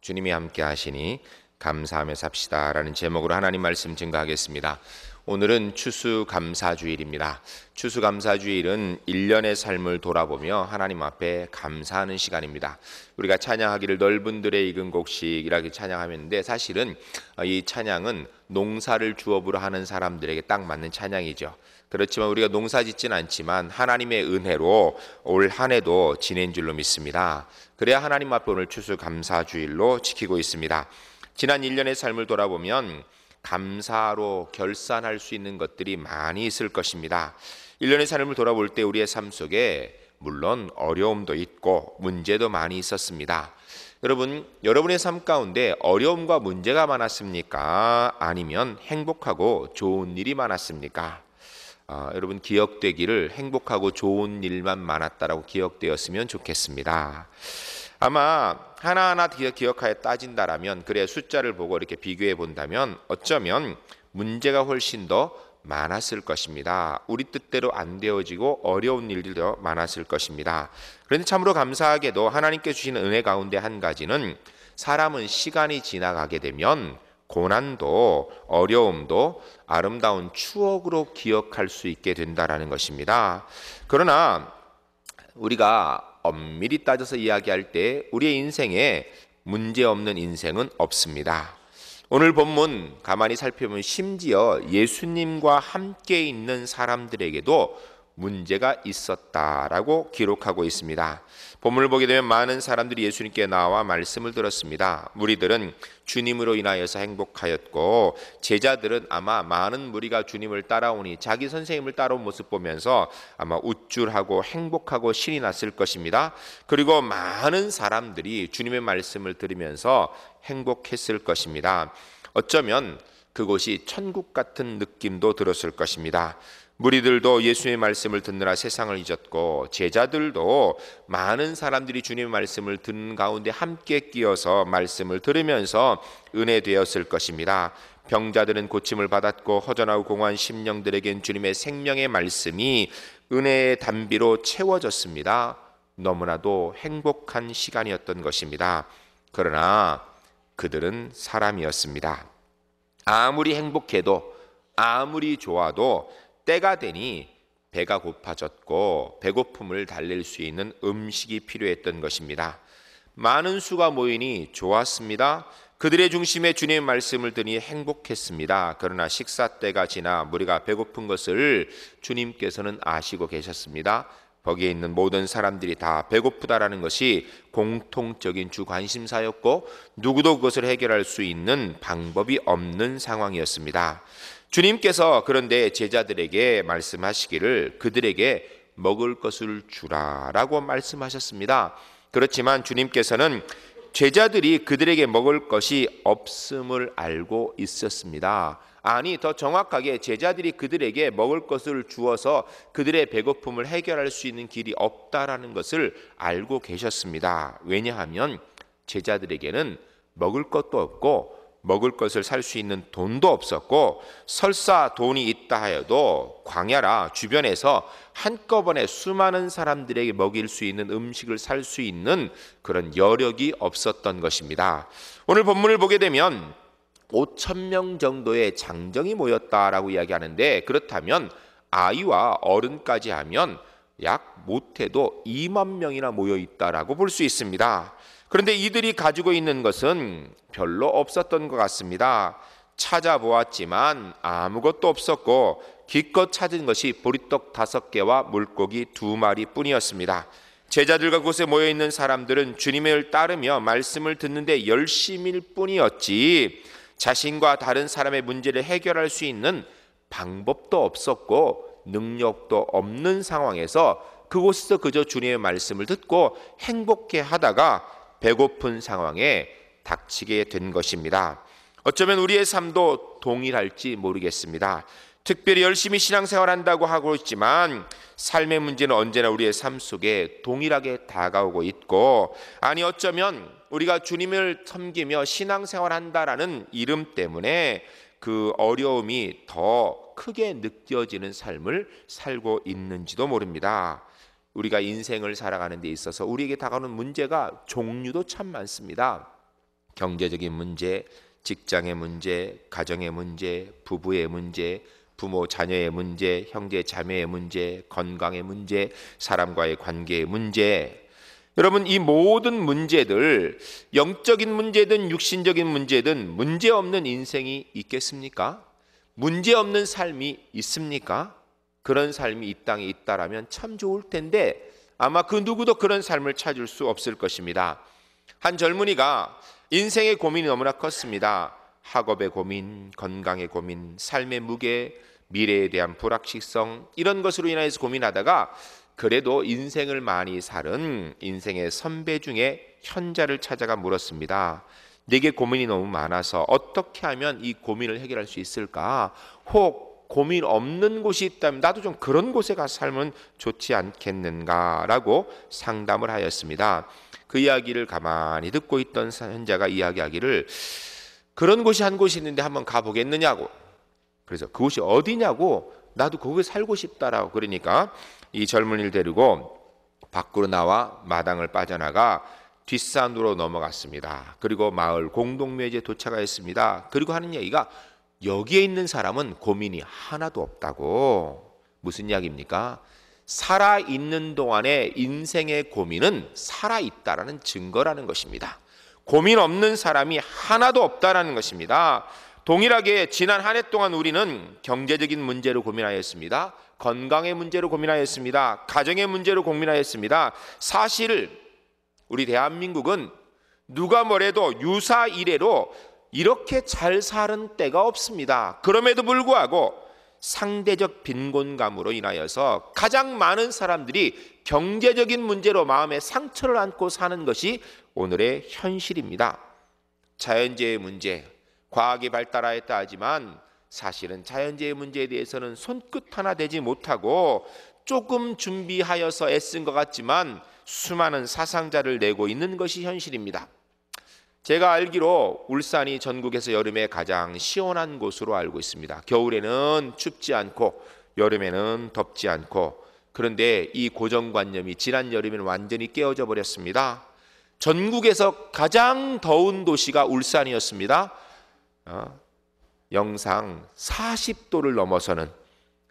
주님이 함께 하시니 감사하며 삽시다라는 제목으로 하나님 말씀 증거하겠습니다. 오늘은 추수감사주일입니다. 추수감사주일은 1년의 삶을 돌아보며 하나님 앞에 감사하는 시간입니다. 우리가 찬양하기를 넓은 들에 익은 곡식 이렇게 찬양하는데, 사실은 이 찬양은 농사를 주업으로 하는 사람들에게 딱 맞는 찬양이죠. 그렇지만 우리가 농사 짓진 않지만 하나님의 은혜로 올 한 해도 지낸 줄로 믿습니다. 그래야 하나님 앞에 오늘 추수감사주일로 지키고 있습니다. 지난 1년의 삶을 돌아보면 감사로 결산할 수 있는 것들이 많이 있을 것입니다. 1년의 삶을 돌아볼 때 우리의 삶 속에 물론 어려움도 있고 문제도 많이 있었습니다. 여러분의 삶 가운데 어려움과 문제가 많았습니까? 아니면 행복하고 좋은 일이 많았습니까? 여러분 기억되기를 행복하고 좋은 일만 많았다라고 기억되었으면 좋겠습니다. 아마 하나하나 기억하여 따진다라면, 그래 숫자를 보고 이렇게 비교해 본다면 어쩌면 문제가 훨씬 더 많았을 것입니다. 우리 뜻대로 안 되어지고 어려운 일들이 더 많았을 것입니다. 그런데 참으로 감사하게도 하나님께 주신 은혜 가운데 한 가지는, 사람은 시간이 지나가게 되면 고난도 어려움도 아름다운 추억으로 기억할 수 있게 된다라는 것입니다. 그러나 우리가 엄밀히 따져서 이야기할 때 우리의 인생에 문제없는 인생은 없습니다. 오늘 본문 가만히 살펴보면 심지어 예수님과 함께 있는 사람들에게도 문제가 있었다라고 기록하고 있습니다. 본문을 보게 되면 많은 사람들이 예수님께 나와 말씀을 들었습니다. 무리들은 주님으로 인하여서 행복하였고, 제자들은 아마 많은 무리가 주님을 따라오니 자기 선생님을 따라온 모습 보면서 아마 우쭐하고 행복하고 신이 났을 것입니다. 그리고 많은 사람들이 주님의 말씀을 들으면서 행복했을 것입니다. 어쩌면 그곳이 천국 같은 느낌도 들었을 것입니다. 무리들도 예수의 말씀을 듣느라 세상을 잊었고, 제자들도 많은 사람들이 주님의 말씀을 듣는 가운데 함께 끼어서 말씀을 들으면서 은혜되었을 것입니다. 병자들은 고침을 받았고, 허전하고 공허한 심령들에겐 주님의 생명의 말씀이 은혜의 단비로 채워졌습니다. 너무나도 행복한 시간이었던 것입니다. 그러나 그들은 사람이었습니다. 아무리 행복해도 아무리 좋아도 때가 되니 배가 고파졌고 배고픔을 달랠 수 있는 음식이 필요했던 것입니다. 많은 수가 모이니 좋았습니다. 그들의 중심에 주님의 말씀을 들으니 행복했습니다. 그러나 식사 때가 지나 무리가 배고픈 것을 주님께서는 아시고 계셨습니다. 거기에 있는 모든 사람들이 다 배고프다라는 것이 공통적인 주 관심사였고, 누구도 그것을 해결할 수 있는 방법이 없는 상황이었습니다. 주님께서 그런데 제자들에게 말씀하시기를 그들에게 먹을 것을 주라라고 말씀하셨습니다. 그렇지만 주님께서는 제자들이 그들에게 먹을 것이 없음을 알고 있었습니다. 아니, 더 정확하게 제자들이 그들에게 먹을 것을 주어서 그들의 배고픔을 해결할 수 있는 길이 없다라는 것을 알고 계셨습니다. 왜냐하면 제자들에게는 먹을 것도 없고 먹을 것을 살 수 있는 돈도 없었고, 설사 돈이 있다 하여도 광야라 주변에서 한꺼번에 수많은 사람들에게 먹일 수 있는 음식을 살 수 있는 그런 여력이 없었던 것입니다. 오늘 본문을 보게 되면 5,000명 정도의 장정이 모였다라고 이야기하는데, 그렇다면 아이와 어른까지 하면 약 못해도 2만 명이나 모여 있다라고 볼 수 있습니다. 그런데 이들이 가지고 있는 것은 별로 없었던 것 같습니다. 찾아보았지만 아무것도 없었고, 기껏 찾은 것이 보리떡 5개와 물고기 2마리 뿐이었습니다. 제자들과 그곳에 모여있는 사람들은 주님을 따르며 말씀을 듣는데 열심일 뿐이었지, 자신과 다른 사람의 문제를 해결할 수 있는 방법도 없었고 능력도 없는 상황에서 그곳에서 그저 주님의 말씀을 듣고 행복해 하다가 배고픈 상황에 닥치게 된 것입니다. 어쩌면 우리의 삶도 동일할지 모르겠습니다. 특별히 열심히 신앙생활한다고 하고 있지만 삶의 문제는 언제나 우리의 삶 속에 동일하게 다가오고 있고, 아니 어쩌면 우리가 주님을 섬기며 신앙생활한다라는 이름 때문에 그 어려움이 더 크게 느껴지는 삶을 살고 있는지도 모릅니다. 우리가 인생을 살아가는 데 있어서 우리에게 다가오는 문제가 종류도 참 많습니다. 경제적인 문제, 직장의 문제, 가정의 문제, 부부의 문제, 부모 자녀의 문제, 형제 자매의 문제, 건강의 문제, 사람과의 관계의 문제. 여러분, 이 모든 문제들, 영적인 문제든 육신적인 문제든 문제 없는 인생이 있겠습니까? 문제 없는 삶이 있습니까? 그런 삶이 이 땅에 있다라면 참 좋을 텐데 아마 그 누구도 그런 삶을 찾을 수 없을 것입니다. 한 젊은이가 인생의 고민이 너무나 컸습니다. 학업의 고민, 건강의 고민, 삶의 무게, 미래에 대한 불확실성, 이런 것으로 인해서 고민하다가 그래도 인생을 많이 살은 인생의 선배 중에 현자를 찾아가 물었습니다. 내게 고민이 너무 많아서 어떻게 하면 이 고민을 해결할 수 있을까? 혹 고민 없는 곳이 있다면 나도 좀 그런 곳에 가서 살면 좋지 않겠는가라고 상담을 하였습니다. 그 이야기를 가만히 듣고 있던 현자가 이야기하기를 그런 곳이 한 곳이 있는데 한번 가보겠느냐고. 그래서 그곳이 어디냐고, 나도 거기에 살고 싶다라고. 그러니까 이 젊은이를 데리고 밖으로 나와 마당을 빠져나가 뒷산으로 넘어갔습니다. 그리고 마을 공동묘지에 도착하였습니다. 그리고 하는 얘기가 여기에 있는 사람은 고민이 하나도 없다고. 무슨 이야기입니까? 살아있는 동안에 인생의 고민은 살아있다라는 증거라는 것입니다. 고민 없는 사람이 하나도 없다라는 것입니다. 동일하게 지난 한 해 동안 우리는 경제적인 문제로 고민하였습니다. 건강의 문제로 고민하였습니다. 가정의 문제로 고민하였습니다. 사실 우리 대한민국은 누가 뭐래도 유사 이래로 이렇게 잘 사는 때가 없습니다. 그럼에도 불구하고 상대적 빈곤감으로 인하여서 가장 많은 사람들이 경제적인 문제로 마음에 상처를 안고 사는 것이 오늘의 현실입니다. 자연재해 문제, 과학이 발달하였다 하지만 사실은 자연재해 문제에 대해서는 손끝 하나 대지 못하고 조금 준비하여서 애쓴 것 같지만 수많은 사상자를 내고 있는 것이 현실입니다. 제가 알기로 울산이 전국에서 여름에 가장 시원한 곳으로 알고 있습니다. 겨울에는 춥지 않고 여름에는 덥지 않고. 그런데 이 고정관념이 지난 여름에는 완전히 깨어져 버렸습니다. 전국에서 가장 더운 도시가 울산이었습니다. 영상 40도를 넘어서는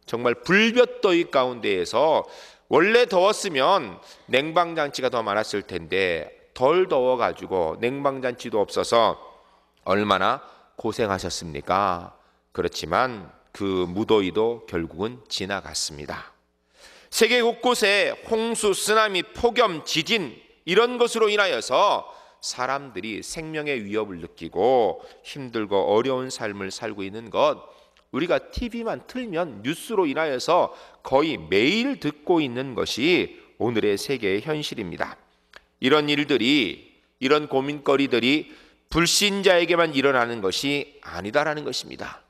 정말 불볕더위 가운데에서 원래 더웠으면 냉방장치가 더 많았을 텐데 덜 더워가지고 냉방장치도 없어서 얼마나 고생하셨습니까? 그렇지만 그 무더위도 결국은 지나갔습니다. 세계 곳곳에 홍수, 쓰나미, 폭염, 지진 이런 것으로 인하여서 사람들이 생명의 위협을 느끼고 힘들고 어려운 삶을 살고 있는 것, 우리가 TV만 틀면 뉴스로 인하여서 거의 매일 듣고 있는 것이 오늘의 세계의 현실입니다. 이런 일들이, 이런 고민거리들이 불신자에게만 일어나는 것이 아니다라는 것입니다.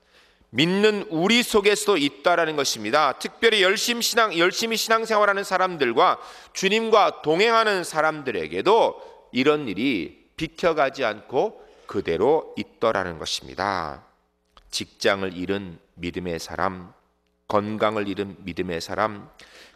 믿는 우리 속에서도 있다라는 것입니다. 특별히 열심히 신앙생활하는 사람들과 주님과 동행하는 사람들에게도 이런 일이 비켜가지 않고 그대로 있더라는 것입니다. 직장을 잃은 믿음의 사람, 건강을 잃은 믿음의 사람,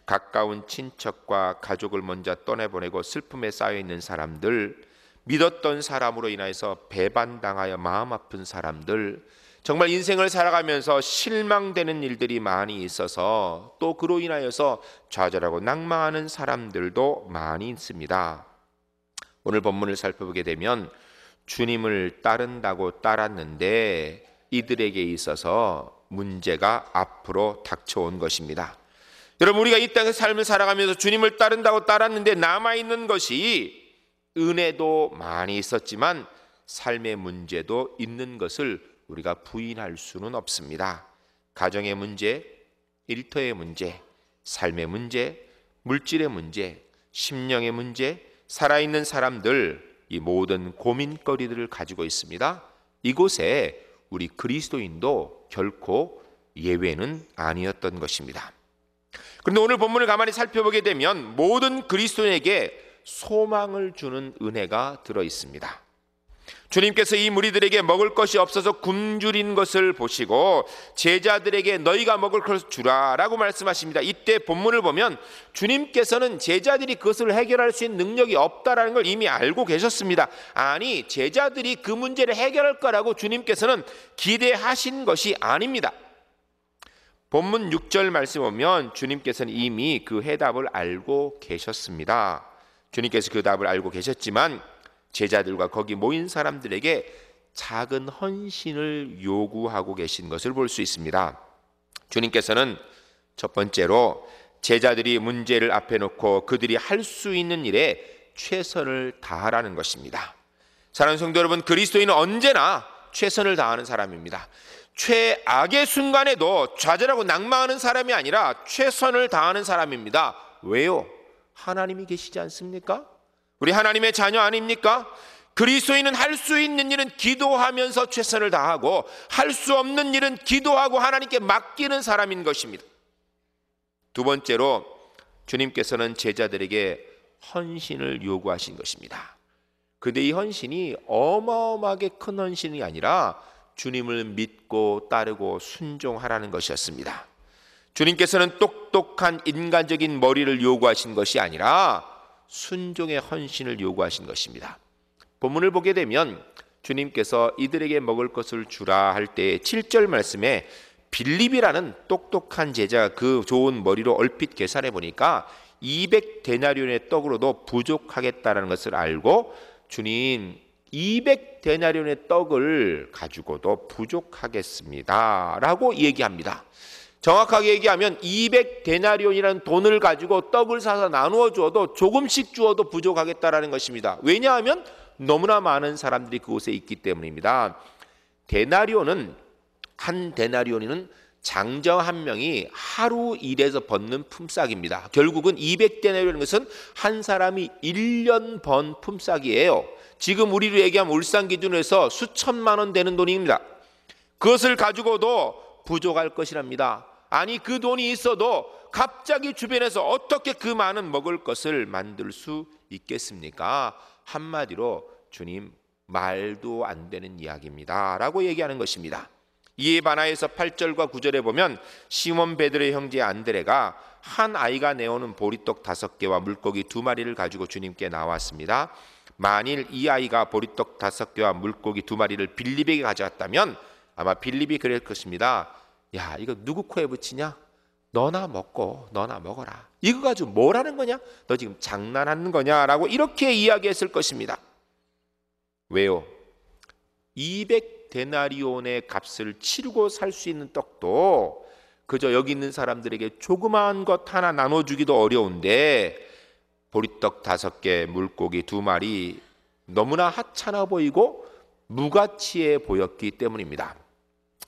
가까운 친척과 가족을 먼저 떠내보내고 슬픔에 쌓여있는 사람들, 믿었던 사람으로 인해서 배반당하여 마음 아픈 사람들, 정말 인생을 살아가면서 실망되는 일들이 많이 있어서 또 그로 인하여서 좌절하고 낭망하는 사람들도 많이 있습니다. 오늘 본문을 살펴보게 되면 주님을 따른다고 따랐는데 이들에게 있어서 문제가 앞으로 닥쳐온 것입니다. 여러분, 우리가 이 땅의 삶을 살아가면서 주님을 따른다고 따랐는데 남아있는 것이 은혜도 많이 있었지만 삶의 문제도 있는 것을 우리가 부인할 수는 없습니다. 가정의 문제, 일터의 문제, 삶의 문제, 물질의 문제, 심령의 문제, 살아있는 사람들, 이 모든 고민거리들을 가지고 있습니다. 이곳에 우리 그리스도인도 결코 예외는 아니었던 것입니다. 그런데 오늘 본문을 가만히 살펴보게 되면 모든 그리스도인에게 소망을 주는 은혜가 들어 있습니다. 주님께서 이 무리들에게 먹을 것이 없어서 굶주린 것을 보시고 제자들에게 너희가 먹을 것을 주라 라고 말씀하십니다. 이때 본문을 보면 주님께서는 제자들이 그것을 해결할 수 있는 능력이 없다라는 걸 이미 알고 계셨습니다. 아니, 제자들이 그 문제를 해결할 거라고 주님께서는 기대하신 것이 아닙니다. 본문 6절 말씀 보면 주님께서는 이미 그 해답을 알고 계셨습니다. 주님께서 그 답을 알고 계셨지만 제자들과 거기 모인 사람들에게 작은 헌신을 요구하고 계신 것을 볼 수 있습니다. 주님께서는 첫 번째로 제자들이 문제를 앞에 놓고 그들이 할 수 있는 일에 최선을 다하라는 것입니다. 사랑하는 성도 여러분, 그리스도인은 언제나 최선을 다하는 사람입니다. 최악의 순간에도 좌절하고 낙망하는 사람이 아니라 최선을 다하는 사람입니다. 왜요? 하나님이 계시지 않습니까? 우리 하나님의 자녀 아닙니까? 그리스도인은 할 수 있는 일은 기도하면서 최선을 다하고 할 수 없는 일은 기도하고 하나님께 맡기는 사람인 것입니다. 두 번째로 주님께서는 제자들에게 헌신을 요구하신 것입니다. 그런데 이 헌신이 어마어마하게 큰 헌신이 아니라 주님을 믿고 따르고 순종하라는 것이었습니다. 주님께서는 똑똑한 인간적인 머리를 요구하신 것이 아니라 순종의 헌신을 요구하신 것입니다. 본문을 보게 되면 주님께서 이들에게 먹을 것을 주라 할 때 7절 말씀에 빌립이라는 똑똑한 제자가 그 좋은 머리로 얼핏 계산해 보니까 200데나리온의 떡으로도 부족하겠다라는 것을 알고 주님 200데나리온의 떡을 가지고도 부족하겠습니다 라고 얘기합니다. 정확하게 얘기하면 200데나리온이라는 돈을 가지고 떡을 사서 나누어 주어도 조금씩 주어도 부족하겠다라는 것입니다. 왜냐하면 너무나 많은 사람들이 그곳에 있기 때문입니다. 한 데나리온은 장정 한 명이 하루 일해서 벗는 품삯입니다. 결국은 200데나리온인 것은 한 사람이 1년 번 품삯이에요. 지금 우리로 얘기하면 울산 기준으로 해서 수천만 원 되는 돈입니다. 그것을 가지고도 부족할 것이랍니다. 아니, 그 돈이 있어도 갑자기 주변에서 어떻게 그 많은 먹을 것을 만들 수 있겠습니까? 한마디로 주님 말도 안 되는 이야기입니다 라고 얘기하는 것입니다. 이에 반하여서 8절과 9절에 보면 시몬 베드로의 형제 안드레가 한 아이가 내오는 보리떡 5개와 물고기 2마리를 가지고 주님께 나왔습니다. 만일 이 아이가 보리떡 5개와 물고기 2마리를 빌립에게 가져왔다면 아마 빌립이 그럴 것입니다. 야, 이거 누구 코에 붙이냐? 너나 먹고 너나 먹어라. 이거 가지고 뭘 하는 거냐? 너 지금 장난하는 거냐라고 이렇게 이야기했을 것입니다. 왜요? 200데나리온의 값을 치르고 살 수 있는 떡도 그저 여기 있는 사람들에게 조그마한 것 하나 나눠주기도 어려운데 보리떡 5개, 물고기 2마리 너무나 하찮아 보이고 무가치해 보였기 때문입니다.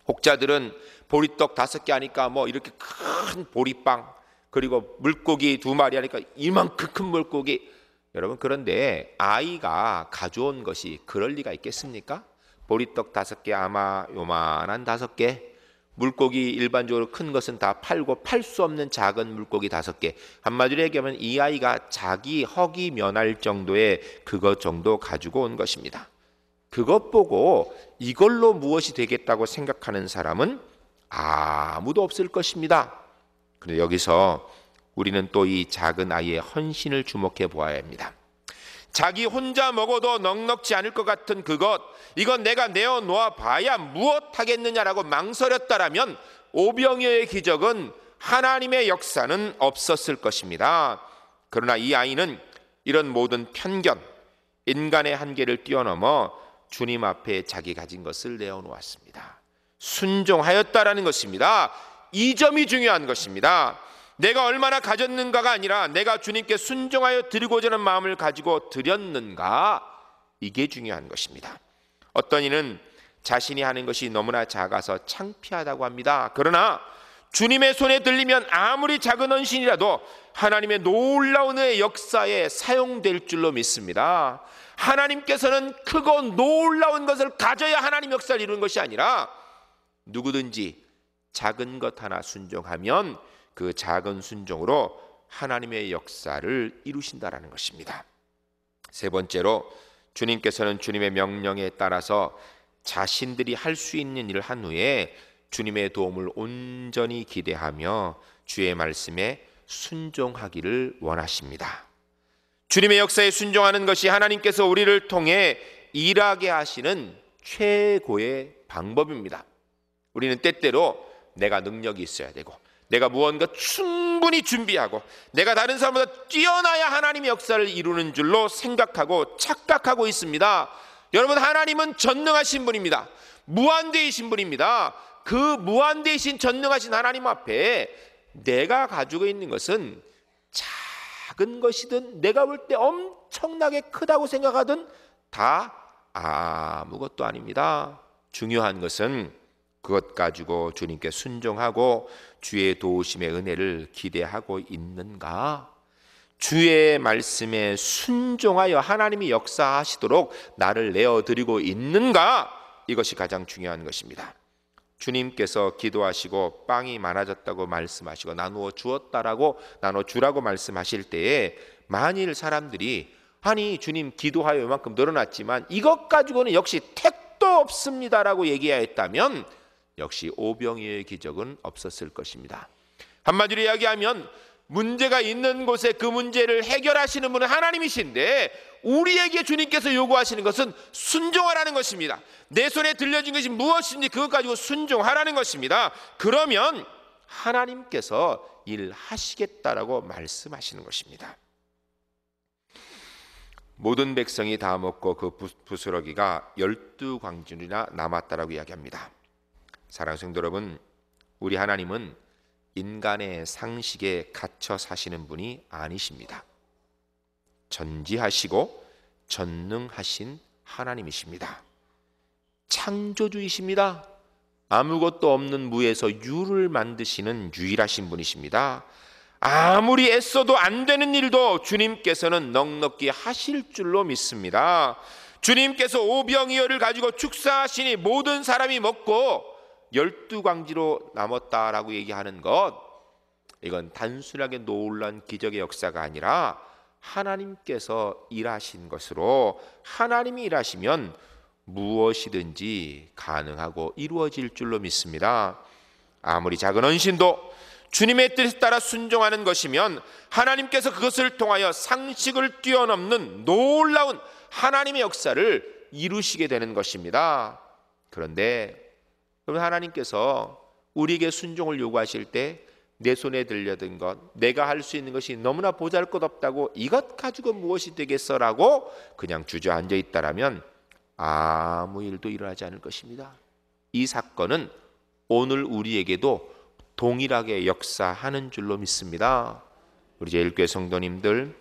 혹자들은 보리떡 5개 하니까 뭐 이렇게 큰 보리빵, 그리고 물고기 2마리 하니까 이만큼 큰 물고기. 여러분, 그런데 아이가 가져온 것이 그럴 리가 있겠습니까? 보리떡 5개 아마 요만한 5개, 물고기 일반적으로 큰 것은 다 팔고 팔 수 없는 작은 물고기 5개. 한마디로 얘기하면 이 아이가 자기 허기 면할 정도의 그것 정도 가지고 온 것입니다. 그것 보고 이걸로 무엇이 되겠다고 생각하는 사람은 아무도 없을 것입니다. 그런데 여기서 우리는 또 이 작은 아이의 헌신을 주목해 보아야 합니다. 자기 혼자 먹어도 넉넉지 않을 것 같은 그것, 이건 내가 내어놓아 봐야 무엇 하겠느냐라고 망설였다라면 오병이어의 기적은, 하나님의 역사는 없었을 것입니다. 그러나 이 아이는 이런 모든 편견, 인간의 한계를 뛰어넘어 주님 앞에 자기 가진 것을 내어놓았습니다. 순종하였다라는 것입니다. 이 점이 중요한 것입니다. 내가 얼마나 가졌는가가 아니라 내가 주님께 순종하여 드리고자 하는 마음을 가지고 드렸는가, 이게 중요한 것입니다. 어떤 이는 자신이 하는 것이 너무나 작아서 창피하다고 합니다. 그러나 주님의 손에 들리면 아무리 작은 헌신이라도 하나님의 놀라운 은혜의 역사에 사용될 줄로 믿습니다. 하나님께서는 크고 놀라운 것을 가져야 하나님 역사를 이루는 것이 아니라 누구든지 작은 것 하나 순종하면 그 작은 순종으로 하나님의 역사를 이루신다라는 것입니다. 세 번째로 주님께서는 주님의 명령에 따라서 자신들이 할 수 있는 일을 한 후에 주님의 도움을 온전히 기대하며 주의 말씀에 순종하기를 원하십니다. 주님의 역사에 순종하는 것이 하나님께서 우리를 통해 일하게 하시는 최고의 방법입니다. 우리는 때때로 내가 능력이 있어야 되고, 내가 무언가 충분히 준비하고, 내가 다른 사람보다 뛰어나야 하나님의 역사를 이루는 줄로 생각하고 착각하고 있습니다. 여러분, 하나님은 전능하신 분입니다. 무한대이신 분입니다. 그 무한대이신 전능하신 하나님 앞에 내가 가지고 있는 것은 작은 것이든 내가 볼 때 엄청나게 크다고 생각하든 다 아무것도 아닙니다. 중요한 것은 그것 가지고 주님께 순종하고 주의 도우심의 은혜를 기대하고 있는가? 주의 말씀에 순종하여 하나님이 역사하시도록 나를 내어드리고 있는가? 이것이 가장 중요한 것입니다. 주님께서 기도하시고 빵이 많아졌다고 말씀하시고 나누어 주라고 말씀하실 때에 만일 사람들이 아니 주님 기도하여 이만큼 늘어났지만 이것 가지고는 역시 택도 없습니다라고 얘기하였다면 역시 오병이어의 기적은 없었을 것입니다. 한마디로 이야기하면 문제가 있는 곳에 그 문제를 해결하시는 분은 하나님이신데 우리에게 주님께서 요구하시는 것은 순종하라는 것입니다. 내 손에 들려진 것이 무엇인지 그것 가지고 순종하라는 것입니다. 그러면 하나님께서 일하시겠다라고 말씀하시는 것입니다. 모든 백성이 다 먹고 그 부스러기가 12광진이나 남았다라고 이야기합니다. 사랑하는 성도 여러분, 우리 하나님은 인간의 상식에 갇혀 사시는 분이 아니십니다. 전지하시고 전능하신 하나님이십니다. 창조주이십니다. 아무것도 없는 무에서 유를 만드시는 유일하신 분이십니다. 아무리 애써도 안 되는 일도 주님께서는 넉넉히 하실 줄로 믿습니다. 주님께서 오병이어를 가지고 축사하시니 모든 사람이 먹고 12광지로 남았다라고 얘기하는 것, 이건 단순하게 놀라운 기적의 역사가 아니라 하나님께서 일하신 것으로, 하나님이 일하시면 무엇이든지 가능하고 이루어질 줄로 믿습니다. 아무리 작은 헌신도 주님의 뜻에 따라 순종하는 것이면 하나님께서 그것을 통하여 상식을 뛰어넘는 놀라운 하나님의 역사를 이루시게 되는 것입니다. 그런데 하나님께서 우리에게 순종을 요구하실 때 내 손에 들려든 것, 내가 할 수 있는 것이 너무나 보잘것없다고 이것 가지고 무엇이 되겠어라고 그냥 주저앉아 있다라면 아무 일도 일어나지 않을 것입니다. 이 사건은 오늘 우리에게도 동일하게 역사하는 줄로 믿습니다. 우리 제1교회 성도님들,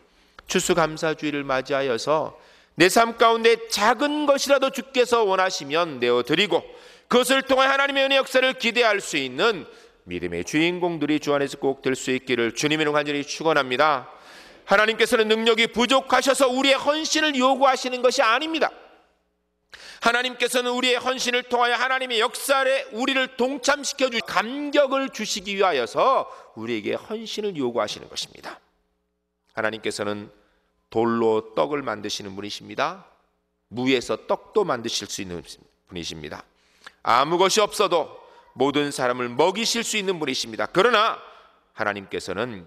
추수감사주일을 맞이하여서 내 삶 가운데 작은 것이라도 주께서 원하시면 내어드리고 그것을 통해 하나님의 은혜 역사를 기대할 수 있는 믿음의 주인공들이 주 안에서 꼭 될 수 있기를 주님의 이름으로 간절히 축원합니다. 하나님께서는 능력이 부족하셔서 우리의 헌신을 요구하시는 것이 아닙니다. 하나님께서는 우리의 헌신을 통하여 하나님의 역사에 우리를 동참시켜 주시 감격을 주시기 위하여서 우리에게 헌신을 요구하시는 것입니다. 하나님께서는 돌로 떡을 만드시는 분이십니다. 무에서 떡도 만드실 수 있는 분이십니다. 아무 것이 없어도 모든 사람을 먹이실 수 있는 분이십니다. 그러나 하나님께서는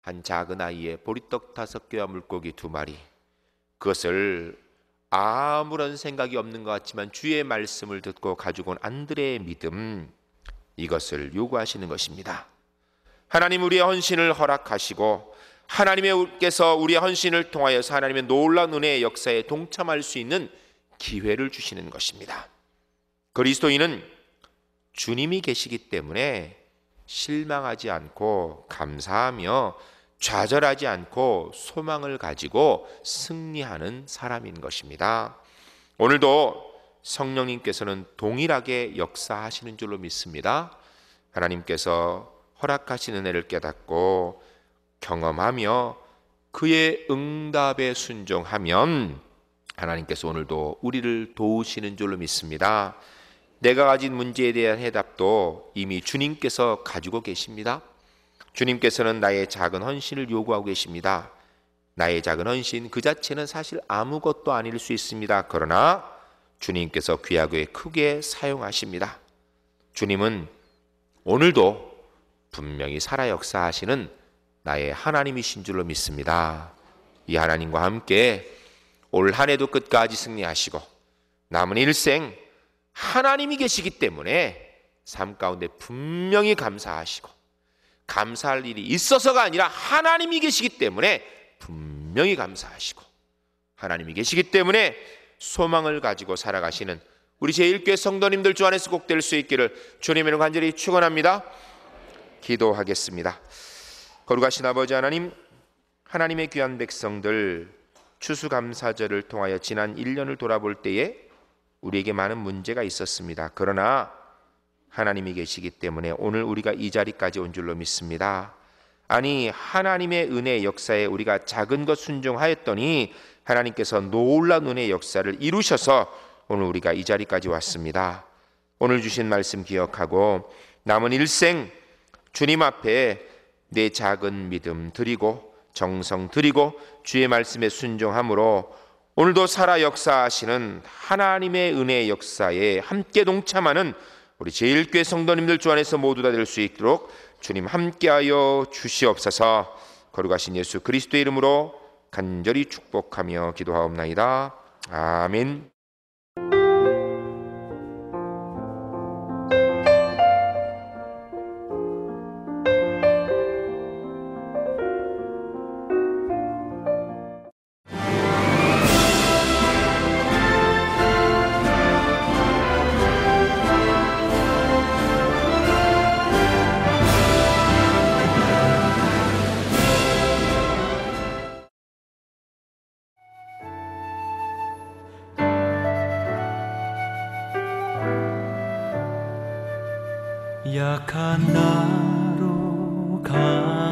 한 작은 아이의 보리떡 5개와 물고기 2마리, 그것을 아무런 생각이 없는 것 같지만 주의 말씀을 듣고 가지고 온 안드레의 믿음, 이것을 요구하시는 것입니다. 하나님 우리의 헌신을 허락하시고 하나님께서 우리의 헌신을 통하여서 하나님의 놀라운 은혜의 역사에 동참할 수 있는 기회를 주시는 것입니다. 그리스도인은 주님이 계시기 때문에 실망하지 않고 감사하며 좌절하지 않고 소망을 가지고 승리하는 사람인 것입니다. 오늘도 성령님께서는 동일하게 역사하시는 줄로 믿습니다. 하나님께서 허락하시는 은혜를 깨닫고 경험하며 그의 응답에 순종하면 하나님께서 오늘도 우리를 도우시는 줄로 믿습니다. 내가 가진 문제에 대한 해답도 이미 주님께서 가지고 계십니다. 주님께서는 나의 작은 헌신을 요구하고 계십니다. 나의 작은 헌신 그 자체는 사실 아무것도 아닐 수 있습니다. 그러나 주님께서 귀하게 크게 사용하십니다. 주님은 오늘도 분명히 살아 역사하시는 나의 하나님이신 줄로 믿습니다. 이 하나님과 함께 올 한 해도 끝까지 승리하시고 남은 일생 하나님이 계시기 때문에 삶 가운데 분명히 감사하시고, 감사할 일이 있어서가 아니라 하나님이 계시기 때문에 분명히 감사하시고, 하나님이 계시기 때문에 소망을 가지고 살아가시는 우리 제1교회 성도님들 주 안에서 꼭 될 수 있기를 주님의 이름으로 간절히 축원합니다. 기도하겠습니다. 거룩하신 아버지 하나님, 하나님의 귀한 백성들 추수감사절을 통하여 지난 1년을 돌아볼 때에 우리에게 많은 문제가 있었습니다. 그러나 하나님이 계시기 때문에 오늘 우리가 이 자리까지 온 줄로 믿습니다. 아니, 하나님의 은혜 역사에 우리가 작은 것 순종하였더니 하나님께서 놀라운 은혜의 역사를 이루셔서 오늘 우리가 이 자리까지 왔습니다. 오늘 주신 말씀 기억하고 남은 일생 주님 앞에 내 작은 믿음 드리고 정성 드리고 주의 말씀에 순종함으로 오늘도 살아 역사하시는 하나님의 은혜의 역사에 함께 동참하는 우리 제1교회 성도님들 주 안에서 모두 다 될 수 있도록 주님 함께하여 주시옵소서. 거룩하신 예수 그리스도의 이름으로 간절히 축복하며 기도하옵나이다. 아멘. 약한 나로 가